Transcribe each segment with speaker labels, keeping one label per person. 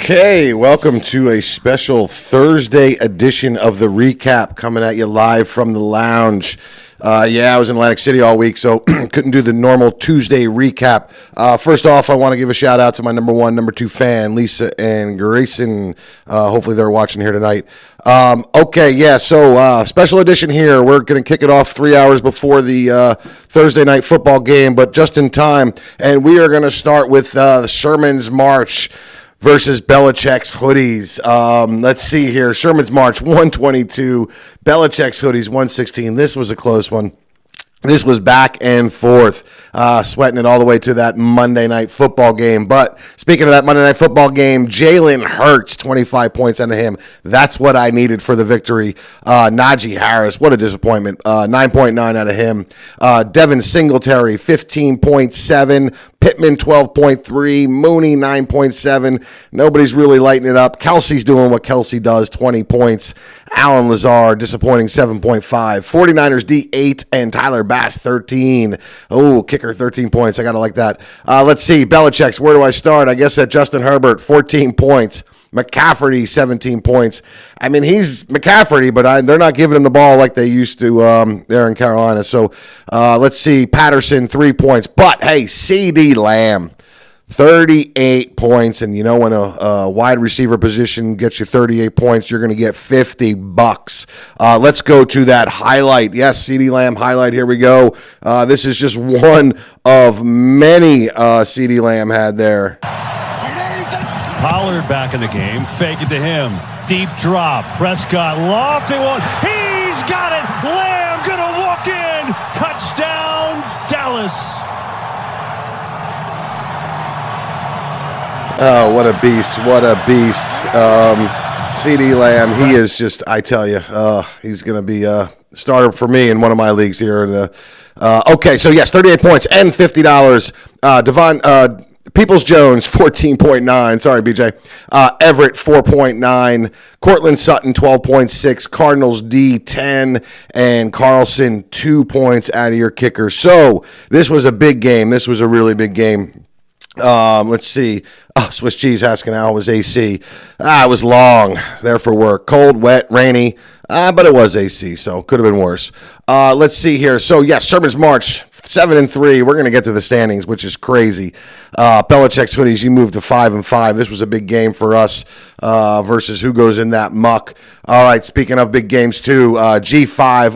Speaker 1: Okay, welcome to a special Thursday edition of the recap coming at you live from the lounge. I was in Atlantic City all week, so couldn't do the normal Tuesday recap. First off, I want to give a shout out to my number one, number two fan, Lisa and Grayson. Hopefully they're watching here tonight. So special edition here. We're going to kick it off 3 hours before the Thursday night football game, but just in time. And we are going to start with the Sherman's March versus Belichick's hoodies. Let's see here. Sherman's March, 122. Belichick's hoodies, 116. This was a close one. This was back and forth, sweating it all the way to that Monday night football game. But speaking of that Monday night football game, Jalen Hurts, 25 points out of him. That's what I needed for the victory. Najee Harris, what a disappointment. 9.9 out of him. Devin Singletary, 15.7. Pittman, 12.3. Mooney, 9.7. Nobody's really lighting it up. Kelsey's doing what Kelsey does, 20 points. Alan Lazard, disappointing, 7.5. 49ers, D8, and Tyler Bass, 13. Oh, kicker, 13 points. I got to like that. Let's see. Belichick's, where do I start? I guess at Justin Herbert, 14 points. McCaffrey, 17 points. I mean, he's McCaffrey, but they're not giving him the ball like they used to there in Carolina. So let's see. Patterson, 3 points. But, hey, C.D. Lamb, 38 points. And, you know, when a wide receiver position gets you 38 points, you're going to get $50. Let's go to that highlight. Yes, C.D. Lamb highlight. Here we go. This is just one of many C.D. Lamb had there.
Speaker 2: Pollard back in the game. Fake it to him. Deep drop. Prescott lofting one. He's got it. Lamb gonna walk in. Touchdown, Dallas.
Speaker 1: Oh, what a beast. What a beast. C.D. Lamb, he is just, I tell you, he's going to be a starter for me in one of my leagues here. So yes, 38 points and $50. Peoples-Jones, 14.9. Sorry, BJ. Everett, 4.9. Cortland Sutton, 12.6. Cardinals, D, 10. And Carlson, 2 points out of your kicker. So this was a big game. This was a really big game. Let's see. Swiss cheese Hascanal was AC. It was long there for work. Cold, wet, rainy. But it was AC, so could have been worse. Let's see here. So, yes, Sherman's March, 7-3. We're going to get to the standings, which is crazy. Belichick's hoodies, you moved to 5-5. This was a big game for us versus who goes in that muck. All right, speaking of big games, too, G5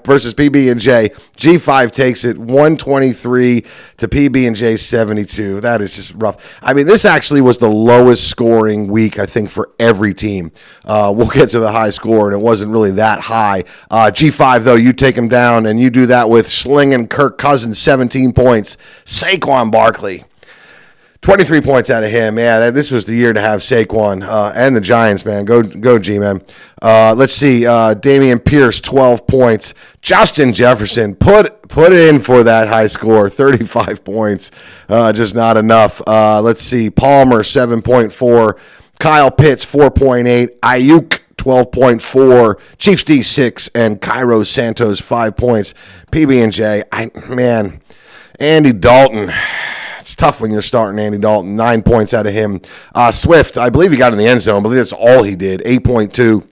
Speaker 1: versus PB&J. G5 takes it 123 to PB&J 72. That is just rough. I mean, this actually was the lowest scoring week, I think, for every team. We'll get to the high score, and it wasn't really that high. G5, though, you take him down, and you do that with slinging Kirk Cousins, 17 points. Saquon Barkley, 23 points out of him. Yeah, this was the year to have Saquon and the Giants, man. Go G-man. Let's see. Damian Pierce, 12 points. Justin Jefferson, put it in for that high score, 35 points. Just not enough. Let's see. Palmer, 7.4. Kyle Pitts, 4.8. Ayuk, 12.4. Chiefs D, 6. And Cairo Santos, 5 points. PB&J, Andy Dalton. It's tough when you're starting Andy Dalton. 9 points out of him. Swift, I believe he got in the end zone. I believe that's all he did. 8.2.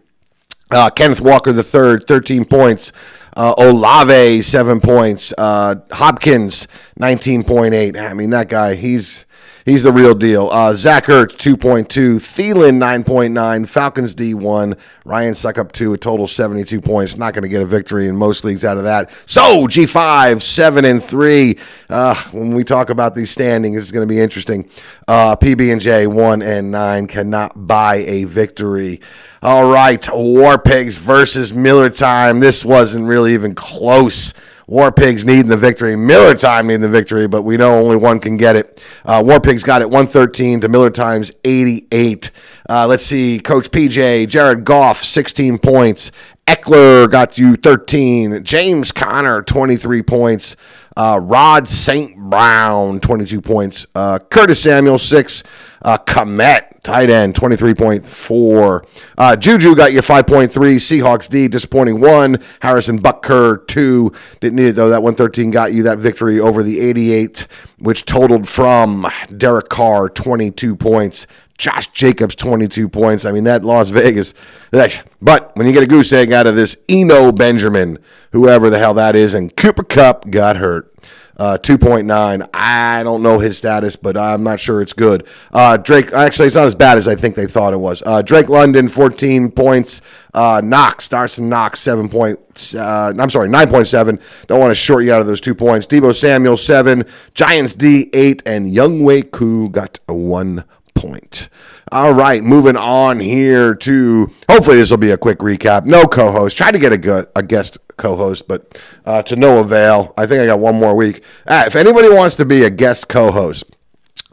Speaker 1: Kenneth Walker III, 13 points. Olave, 7 points. Hopkins, 19.8. I mean, that guy, he's the real deal. Zach Ertz, 2.2. Thielen, 9.9. Falcons, D1. Ryan Suckup, 2. A total 72 points. Not going to get a victory in most leagues out of that. So, G5, 7-3. When we talk about these standings, it's going to be interesting. PB&J, 1-9. Cannot buy a victory. All right, War Pigs versus Miller Time. This wasn't really even close. War Pigs needing the victory. Miller Time needing the victory, but we know only one can get it. War Pigs got it 113 to Miller Time's 88. Let's see. Coach PJ, Jared Goff, 16 points. Eckler got you 13. James Conner, 23 points. Rod St. Brown, 22 points. Curtis Samuel, 6. Komet, tight end, 23.4. Juju got you 5.3. Seahawks D, disappointing 1. Harrison Butker, 2. Didn't need it, though. That 113 got you that victory over the 88, which totaled from Derek Carr, 22 points. Josh Jacobs, 22 points. I mean, that Las Vegas. But when you get a goose egg out of this, Eno Benjamin, whoever the hell that is, and Cooper Kupp got hurt. 2.9. I don't know his status, but I'm not sure it's good. Drake, actually, it's not as bad as I think they thought it was. Drake London, 14 points. Darson Knox, 9.7. Don't want to short you out of those 2 points. Deebo Samuel, 7. Giants D, 8. And Younghoe Koo got a 1 point. All right, moving on here to, hopefully this will be a quick recap. No co-host. Tried to get a guest co-host, but to no avail. I think I got one more week. If anybody wants to be a guest co-host,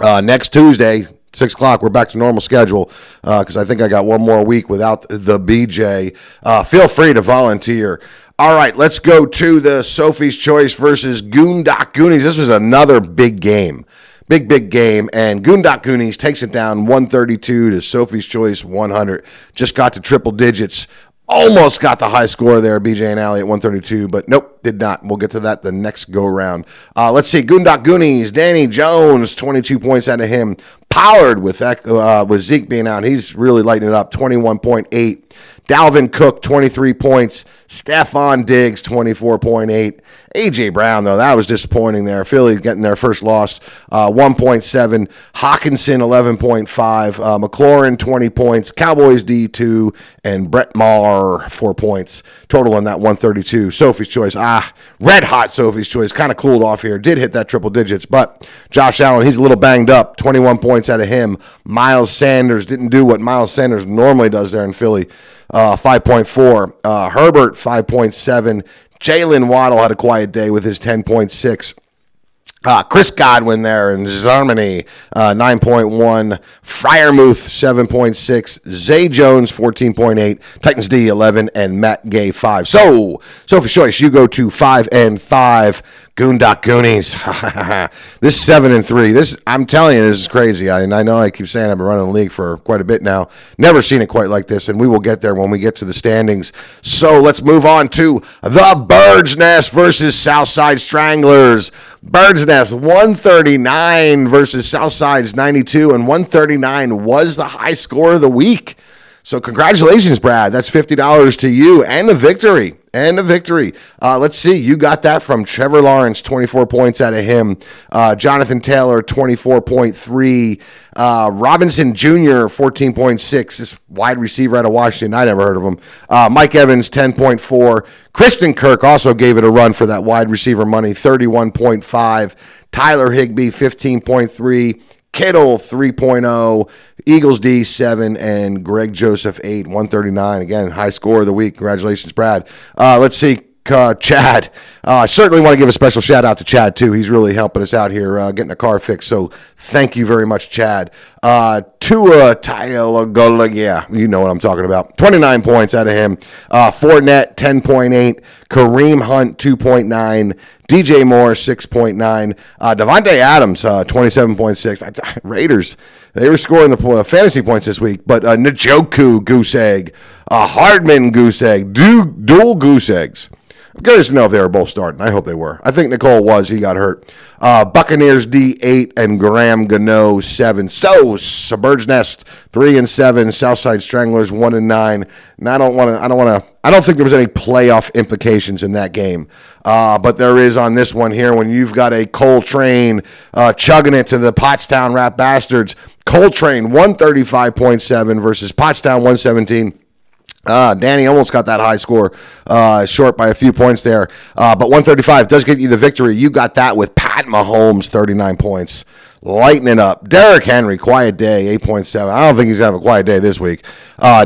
Speaker 1: next Tuesday, 6 o'clock, we're back to normal schedule because I think I got one more week without the BJ. Feel free to volunteer. All right, let's go to the Sophie's Choice versus Goondock Goonies. This was another big game. Big game, and Goondock Goonies takes it down 132 to Sophie's Choice 100. Just got to triple digits. Almost got the high score there, BJ and Allie at 132, but nope, did not. We'll get to that the next go-around. Let's see, Goondock Goonies, Danny Jones, 22 points out of him. Pollard with Zeke being out. He's really lighting it up, 21.8. Dalvin Cook, 23 points. Stephon Diggs, 24.8. A.J. Brown, though, that was disappointing there. Philly getting their first loss, 1.7. Hawkinson, 11.5. McLaurin, 20 points. Cowboys, D2. And Brett Maher, 4 points. Total on that 132. Sophie's Choice. Red hot Sophie's Choice. Kind of cooled off here. Did hit that triple digits, but Josh Allen, he's a little banged up. 21 points out of him. Miles Sanders didn't do what Miles Sanders normally does there in Philly. 5.4. Herbert, 5.7. Jalen Waddle had a quiet day with his 10.6. Chris Godwin there in Germany, 9.1. Freiermuth, 7.6. Zay Jones, 14.8. Titans D, 11. And Matt Gay, 5. So, Sophie's Choice, you go to 5 and 5. Goondock Goonies. This 7 and 3. This, I'm telling you, this is crazy. I know I keep saying I've been running the league for quite a bit now. Never seen it quite like this, and we will get there when we get to the standings. So let's move on to the Bird's Nest versus Southside Stranglers. Bird's Nest 139 versus Southside's 92, and 139 was the high score of the week. So congratulations, Brad. That's $50 to you and a victory. Let's see. You got that from Trevor Lawrence, 24 points out of him. Jonathan Taylor, 24.3. Robinson Jr., 14.6. This wide receiver out of Washington. I never heard of him. Mike Evans, 10.4. Christian Kirk also gave it a run for that wide receiver money, 31.5. Tyler Higbee, 15.3. Kittle, 3.0. Eagles D, 7. And Greg Joseph, 8. 139. Again, high score of the week. Congratulations, Brad. Let's see. Chad. I certainly want to give a special shout out to Chad, too. He's really helping us out here getting a car fixed. So thank you very much, Chad. Tua Tagovailoa, yeah, you know what I'm talking about. 29 points out of him. Fournette, 10.8. Kareem Hunt, 2.9. DJ Moore, 6.9. Devontae Adams, 27.6. Raiders, they were scoring the fantasy points this week. But Njoku, goose egg. Hardman, goose egg. Dual goose eggs. I'm curious to know if they were both starting. I hope they were. I think Nicole was. He got hurt. Buccaneers D, 8, and Graham Gano, 7. So, Bird's Nest, 3 and 7. Southside Stranglers, 1 and 9. And I don't think there was any playoff implications in that game. But there is on this one here when you've got a Coltrane chugging it to the Pottstown Rat Bastards. Coltrane, 135.7 versus Pottstown, 117. Danny almost got that high score, short by a few points there. But 135 does get you the victory. You got that with Pat Mahomes, 39 points. Lighting it up. Derrick Henry, quiet day, 8.7. I don't think he's going to have a quiet day this week.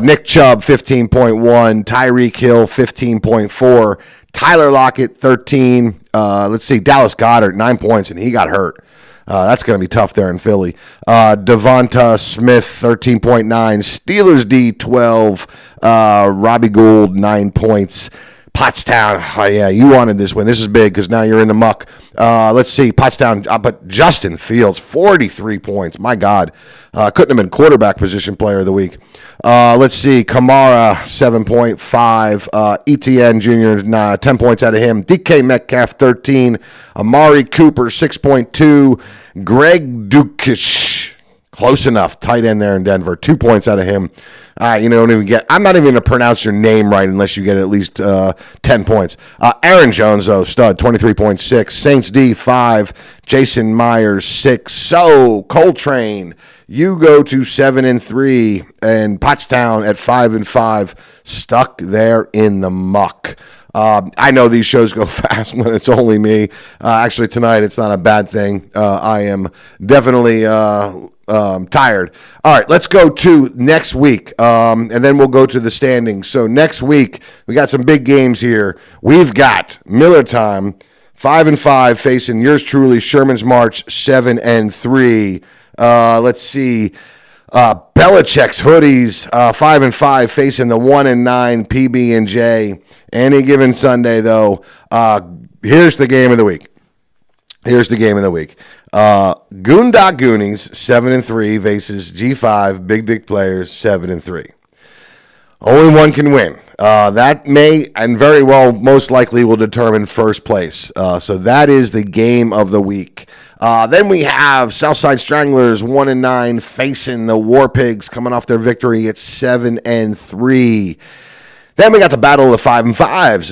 Speaker 1: Nick Chubb, 15.1. Tyreek Hill, 15.4. Tyler Lockett, 13. Let's see, Dallas Goedert, 9 points, and he got hurt. That's going to be tough there in Philly. Devonta Smith, 13.9. Steelers D, 12. Robbie Gould, 9 points. Pottstown, oh yeah, you wanted this win. This is big because now you're in the muck. Let's see, Pottstown, but Justin Fields, 43 points. My God, couldn't have been quarterback position player of the week. Let's see, Kamara, 7.5. ETN Jr., 10 points out of him. DK Metcalf, 13. Amari Cooper, 6.2. Greg Dukich, close enough. Tight end there in Denver. 2 points out of him. I'm not even going to pronounce your name right unless you get at least 10 points. Aaron Jones, though, stud, 23.6. Saints D, 5. Jason Myers, 6. So, Coltrane, you go to 7-3, and Pottstown at 5-5, stuck there in the muck. I know these shows go fast when it's only me. Actually, tonight it's not a bad thing. I am definitely tired. All right, let's go to next week, and then we'll go to the standings. So next week, we got some big games here. We've got Miller Time, 5-5, facing yours truly, Sherman's March, 7-3. Let's see. Belichick's Hoodies, 5-5, facing the 1-9 PB&J. Any given Sunday, though, here's the game of the week. Goondock Goonies, 7-3, versus G5, Big Dick Players, 7-3. Only one can win. That may and very well most likely will determine first place. So that is the game of the week. Then we have Southside Stranglers, 1-9, facing the War Pigs, coming off their victory at 7-3. Then we got the Battle of the 5-5s.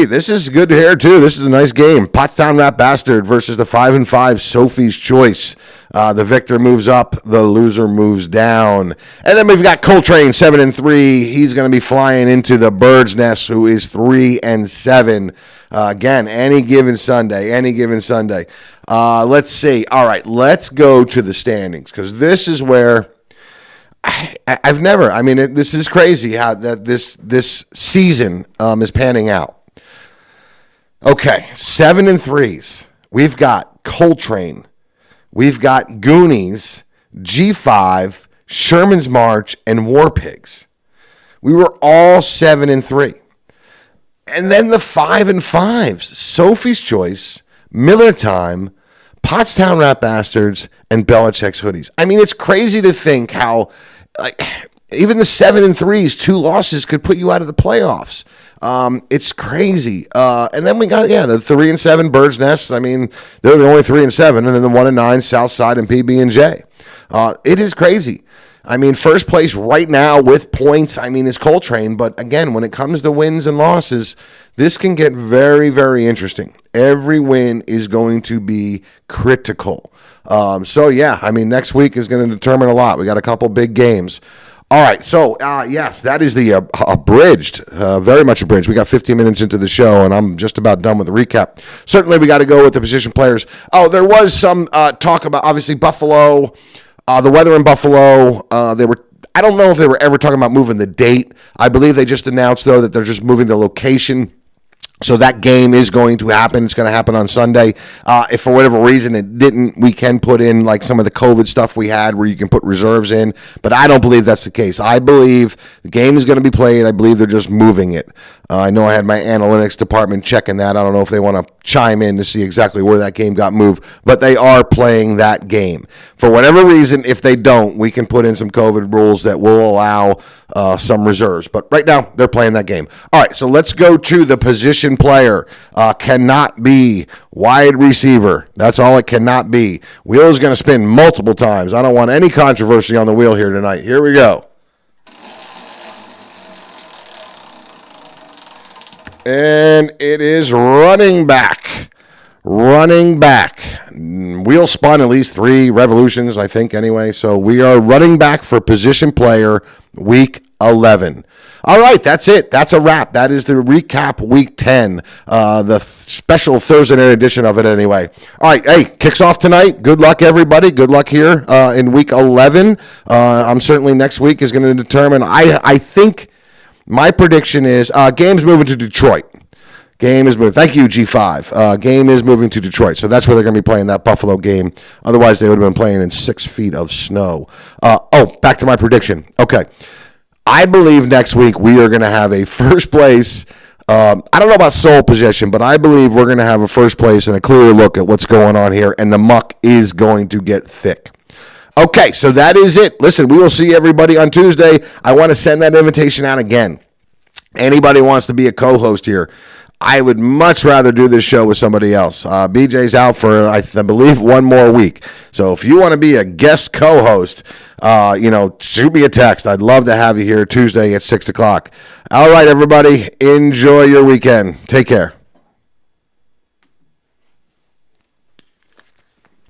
Speaker 1: This is good here, too. This is a nice game. Pottstown Rat Bastard versus the 5-5 Sophie's Choice. The victor moves up, the loser moves down. And then we've got Coltrane, 7-3. He's going to be flying into the Bird's Nest, who is 3-7. Again, any given Sunday. Let's see. All right, let's go to the standings, because this is where this is crazy how that this season is panning out. Okay, 7-3s. We've got Coltrane. We've got Goonies, G5, Sherman's March, and War Pigs. We were all 7-3. And then the 5-5s, Sophie's Choice, Miller Time, Pottstown Rat Bastards, and Belichick's Hoodies. I mean, it's crazy to think how, even the 7-3s, 2 losses could put you out of the playoffs. It's crazy. And then we got, the 3-7 Bird's Nest. I mean, they're the only 3-7, and then the 1-9 Southside and PB&J. It is crazy. I mean, first place right now with points, is Coltrane. But again, when it comes to wins and losses, this can get very, very interesting. Every win is going to be critical. Next week is going to determine a lot. We got a couple big games. All right, so, yes, that is the abridged, very much abridged. We got 15 minutes into the show, and I'm just about done with the recap. Certainly, we got to go with the position players. Oh, there was some talk about, obviously, Buffalo, the weather in Buffalo. I don't know if they were ever talking about moving the date. I believe they just announced, though, that they're just moving the location. So that game is going to happen. It's going to happen on Sunday. If for whatever reason it didn't, we can put in like some of the COVID stuff we had where you can put reserves in. But I don't believe that's the case. I believe the game is going to be played. I believe they're just moving it. I know I had my analytics department checking that. I don't know if they want to chime in to see exactly where that game got moved. But they are playing that game. For whatever reason, if they don't, we can put in some COVID rules that will allow some reserves. But right now, they're playing that game. All right, so let's go to the position player. Cannot be wide receiver. That's all it cannot be. Wheel is going to spin multiple times. I don't want any controversy on the wheel here tonight. Here we go. And it is running back. Wheel spun at least 3 revolutions, I think, anyway. So we are running back for position player week 11. All right, that's it. That's a wrap. That is the recap week 10, the special Thursday night edition of it anyway. All right, hey, kicks off tonight. Good luck, everybody. Good luck here in week 11. I'm certainly next week is going to determine. I think my prediction is game's moving to Detroit. Game is moving. Thank you, G5. Game is moving to Detroit, so that's where they're going to be playing that Buffalo game. Otherwise, they would have been playing in 6 feet of snow. Back to my prediction. Okay. I believe next week we are going to have a first place I don't know about sole possession, but I believe we're going to have a first place and a clearer look at what's going on here, and the muck is going to get thick. Okay, so that is it. Listen, we will see everybody on Tuesday. I want to send that invitation out again. Anybody wants to be a co-host here, I would much rather do this show with somebody else. BJ's out for, I believe, one more week. So if you want to be a guest co-host, shoot me a text. I'd love to have you here Tuesday at 6 o'clock. All right, everybody, enjoy your weekend. Take care.